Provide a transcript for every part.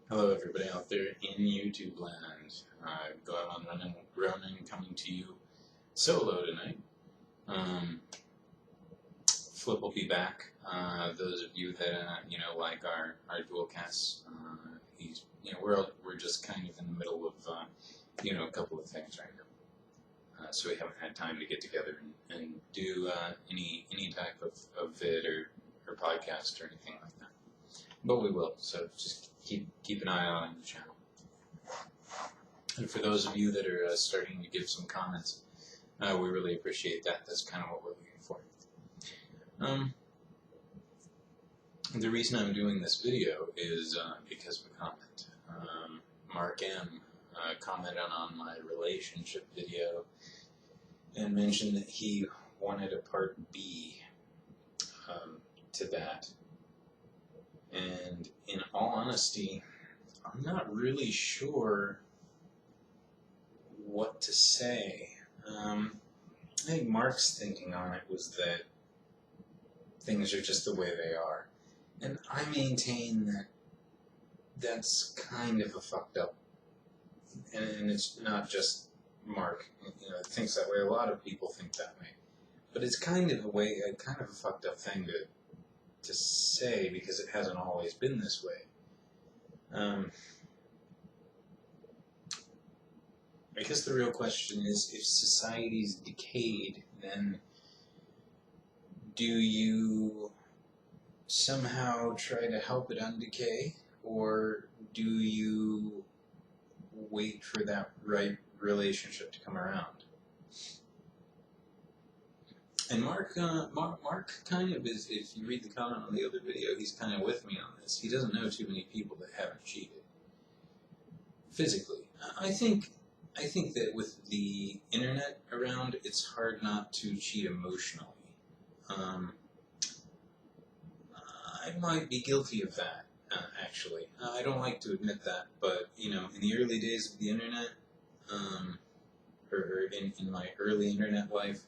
Hello, everybody out there in YouTube land. Ronin coming to you solo tonight. Flip will be back. Those of you that like our dual casts, we're just kind of in the middle of a couple of things right now. So we haven't had time to get together and do any type of vid or podcast or anything like that. But we will. So just keep an eye on the channel. And for those of you that are starting to give some comments, we really appreciate that. That's kind of what we're looking for. The reason I'm doing this video is because of a comment. Mark M. Commented on my relationship video and mentioned that he wanted a part B to that. And in all honesty, I'm not really sure what to say. I think Mark's thinking on it was that things are just the way they are. And I maintain that that's kind of a fucked up, and it's not just Mark, that thinks that way. A lot of people think that way. But it's kind of a fucked up thing to say because it hasn't always been this way. I guess the real question is, if society's decayed, then do you somehow try to help it undecay, or do you wait for that right relationship to come around? And Mark kind of is, if you read the comment on the other video, he's kind of with me on this. He doesn't know too many people that haven't cheated physically. I think that with the internet around, it's hard not to cheat emotionally. I might be guilty of that, actually. I don't like to admit that, but, in the early days of the internet, or in my early internet life,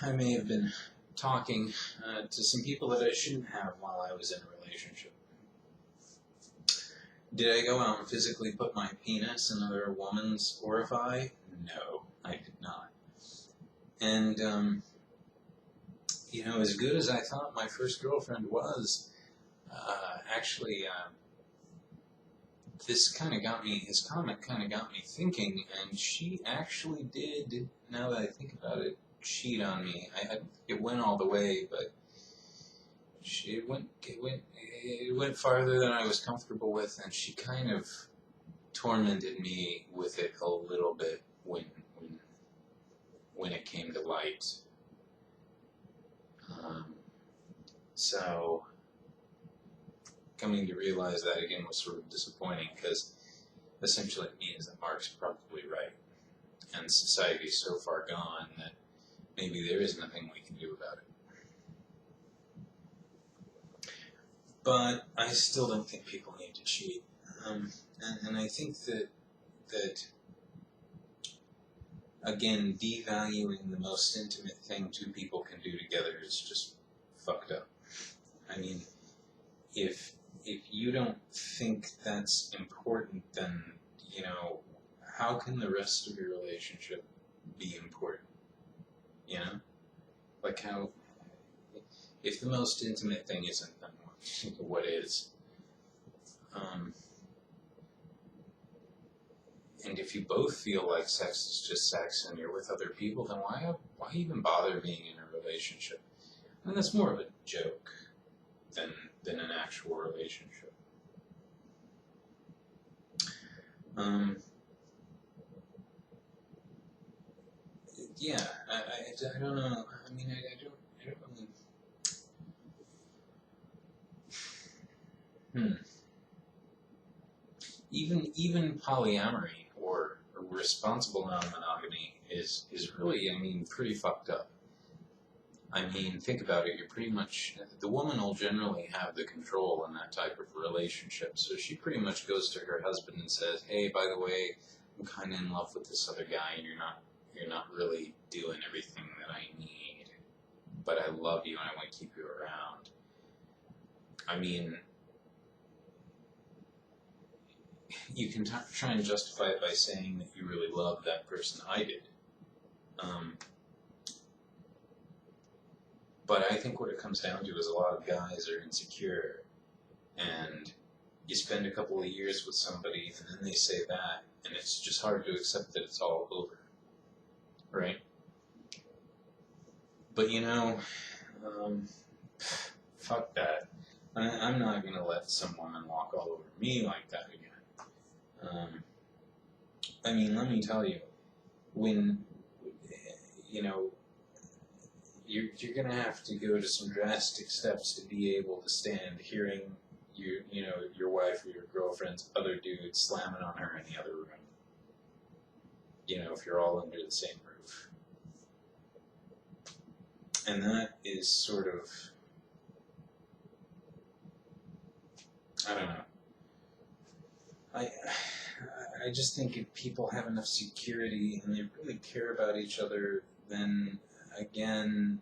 I may have been talking to some people that I shouldn't have while I was in a relationship. Did I go out and physically put my penis in another woman's orify? No, I did not. And, as good as I thought my first girlfriend was, his comment kind of got me thinking, and she actually did, now that I think about it, cheat on me. It went all the way, but it went farther than I was comfortable with, and she kind of tormented me with it a little bit when it came to light. So coming to realize that again was sort of disappointing, because essentially it means that Mark's probably right, and society's so far gone that maybe there is nothing we can do about it. But I still don't think people need to cheat, and I think that again, devaluing the most intimate thing two people can do together is just fucked up. I mean, if you don't think that's important, then, how can the rest of your relationship be important? Like how, if the most intimate thing isn't, then what is? And if you both feel like sex is just sex and you're with other people, then why even bother being in a relationship? And that's more of a joke than an actual relationship. Yeah, I don't know. I mean, I don't really. Even polyamory or responsible non-monogamy is really, pretty fucked up. I mean, think about it. You're pretty much, the woman will generally have the control in that type of relationship. So she pretty much goes to her husband and says, "Hey, by the way, I'm kind of in love with this other guy, and you're not really doing everything that I need, but I love you and I want to keep you around." I mean, you can try and justify it by saying that you really love that person. I did. But I think what it comes down to is a lot of guys are insecure, and you spend a couple of years with somebody, and then they say that, and it's just hard to accept that it's all over, right? But fuck that. I'm not going to let some woman walk all over me like that again. I mean, let me tell you, when, you're going to have to go to some drastic steps to be able to stand hearing your wife or your girlfriend's other dude slamming on her in the other room. If you're all under the same roof. And that is sort of, I don't know. I just think if people have enough security and they really care about each other, then again,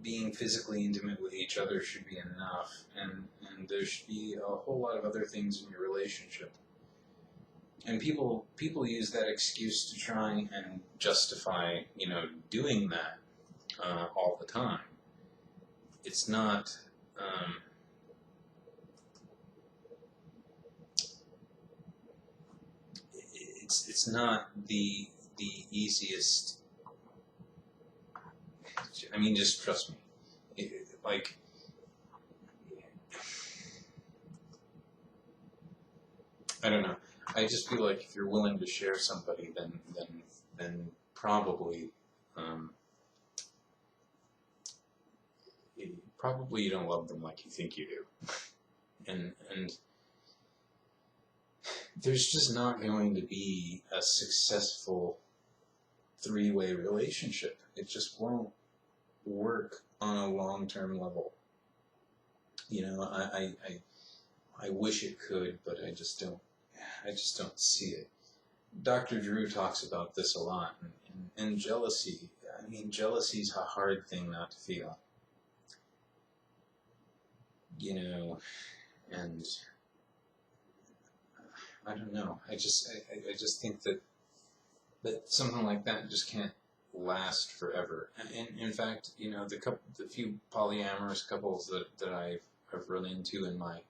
being physically intimate with each other should be enough, and there should be a whole lot of other things in your relationship. And people use that excuse to try and justify, doing that all the time. It's not. It's not the easiest. I mean, just trust me. I don't know. I just feel like if you're willing to share somebody, then probably probably you don't love them like you think you do, and there's just not going to be a successful three-way relationship. It just won't work on a long-term level. I wish it could, but I just don't see it. Dr. Drew talks about this a lot, and jealousy. I mean, jealousy is a hard thing not to feel. And I don't know. I just think that something like that just can't last forever. And in fact, the few polyamorous couples that I've run into in my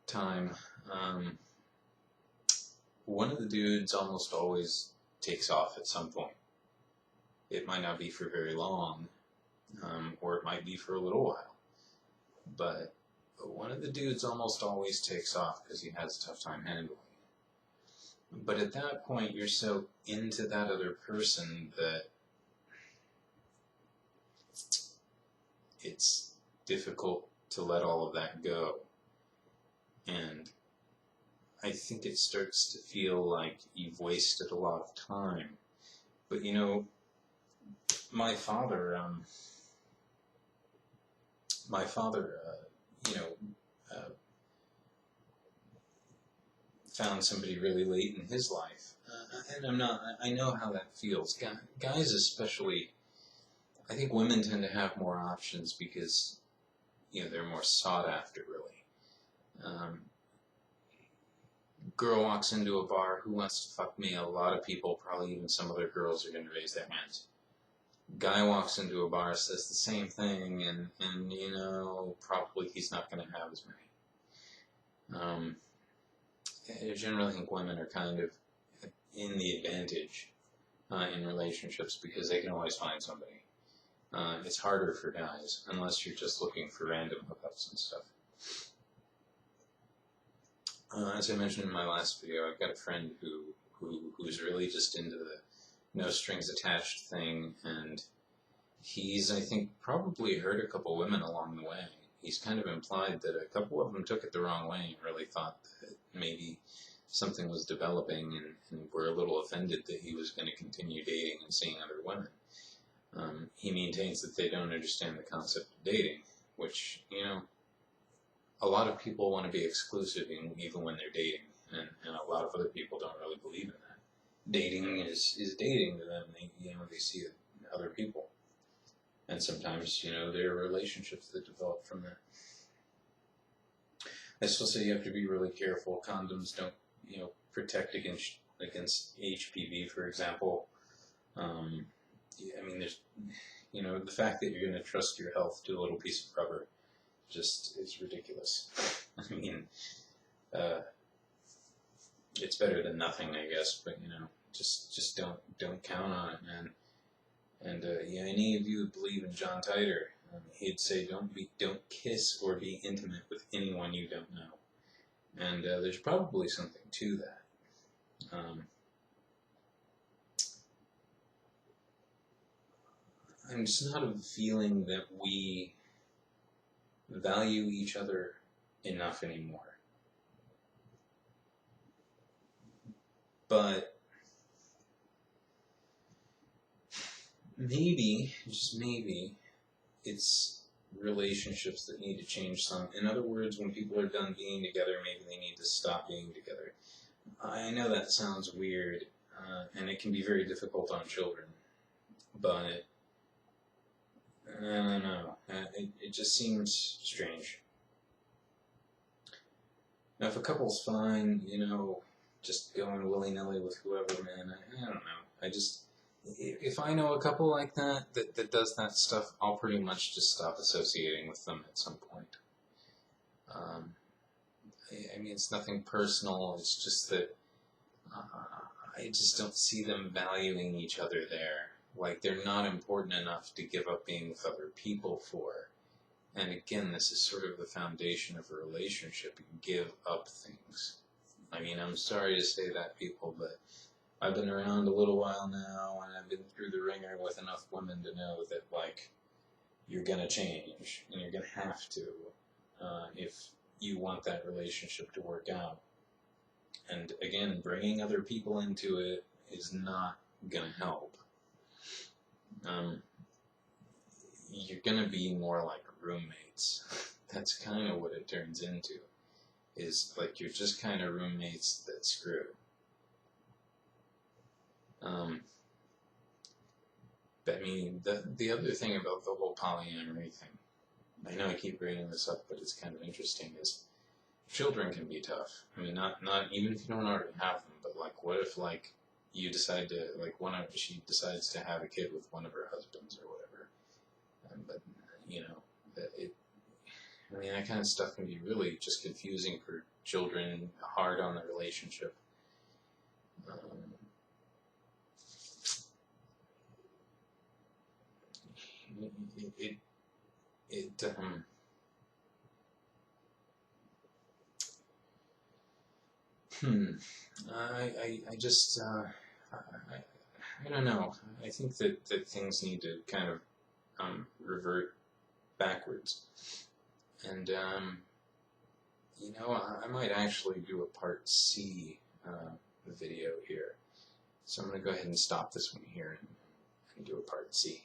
time, one of the dudes almost always takes off at some point. It might not be for very long, or it might be for a little while. But one of the dudes almost always takes off because he has a tough time handling it. But at that point, you're so into that other person that it's difficult to let all of that go. And I think it starts to feel like you've wasted a lot of time. But my father, found somebody really late in his life. And I know how that feels. Guys especially, I think women tend to have more options because, they're more sought after, really. Girl walks into a bar, who wants to fuck me? A lot of people, probably even some other girls, are going to raise their hands. Guy walks into a bar, says the same thing, and probably he's not going to have as many. I generally think women are kind of in the advantage in relationships because they can always find somebody. It's harder for guys, unless you're just looking for random hookups and stuff. As I mentioned in my last video, I've got a friend who's really just into the no strings attached thing, and he's, I think, probably hurt a couple women along the way. He's kind of implied that a couple of them took it the wrong way and really thought that maybe something was developing and were a little offended that he was going to continue dating and seeing other women. He maintains that they don't understand the concept of dating, which, a lot of people want to be exclusive even when they're dating, and a lot of other people don't really believe in that. Dating is dating to them. They see other people. And sometimes, there are relationships that develop from that. I still say you have to be really careful. Condoms don't, protect against HPV, for example. Yeah, I mean, there's, the fact that you're going to trust your health to a little piece of rubber just is ridiculous. I mean, uh, it's better than nothing, I guess, but just don't count on it, man. And yeah, any of you who believe in John Titor, he'd say don't kiss or be intimate with anyone you don't know. And there's probably something to that. I'm just not of the feeling that we value each other enough anymore. But maybe, just maybe, it's relationships that need to change some. In other words, when people are done being together, maybe they need to stop being together. I know that sounds weird, and it can be very difficult on children, but I don't know. It just seems strange. Now, if a couple's fine, just going willy-nilly with whoever, man, I don't know. If I know a couple like that does that stuff, I'll pretty much just stop associating with them at some point. I mean, it's nothing personal. It's just that I just don't see them valuing each other there. Like, they're not important enough to give up being with other people for. And again, this is sort of the foundation of a relationship. You give up things. I mean, I'm sorry to say that, people, but I've been around a little while now, and I've been through the ringer with enough women to know that, like, you're going to change, and you're going to have to, if you want that relationship to work out. And again, bringing other people into it is not going to help. You're going to be more like roommates. That's kind of what it turns into. Is like you're just kind of roommates that screw. But I mean, the other thing about the whole polyamory thing, I know I keep bringing this up, but it's kind of interesting, is children can be tough. I mean, not even if you don't already have them, but like, what if like you decide to she decides to have a kid with one of her husbands or whatever, but I mean, that kind of stuff can be really just confusing for children, hard on the relationship. I just, I don't know. I think that things need to kind of revert backwards. And, I might actually do a part C video here. So I'm going to go ahead and stop this one here and do a part C.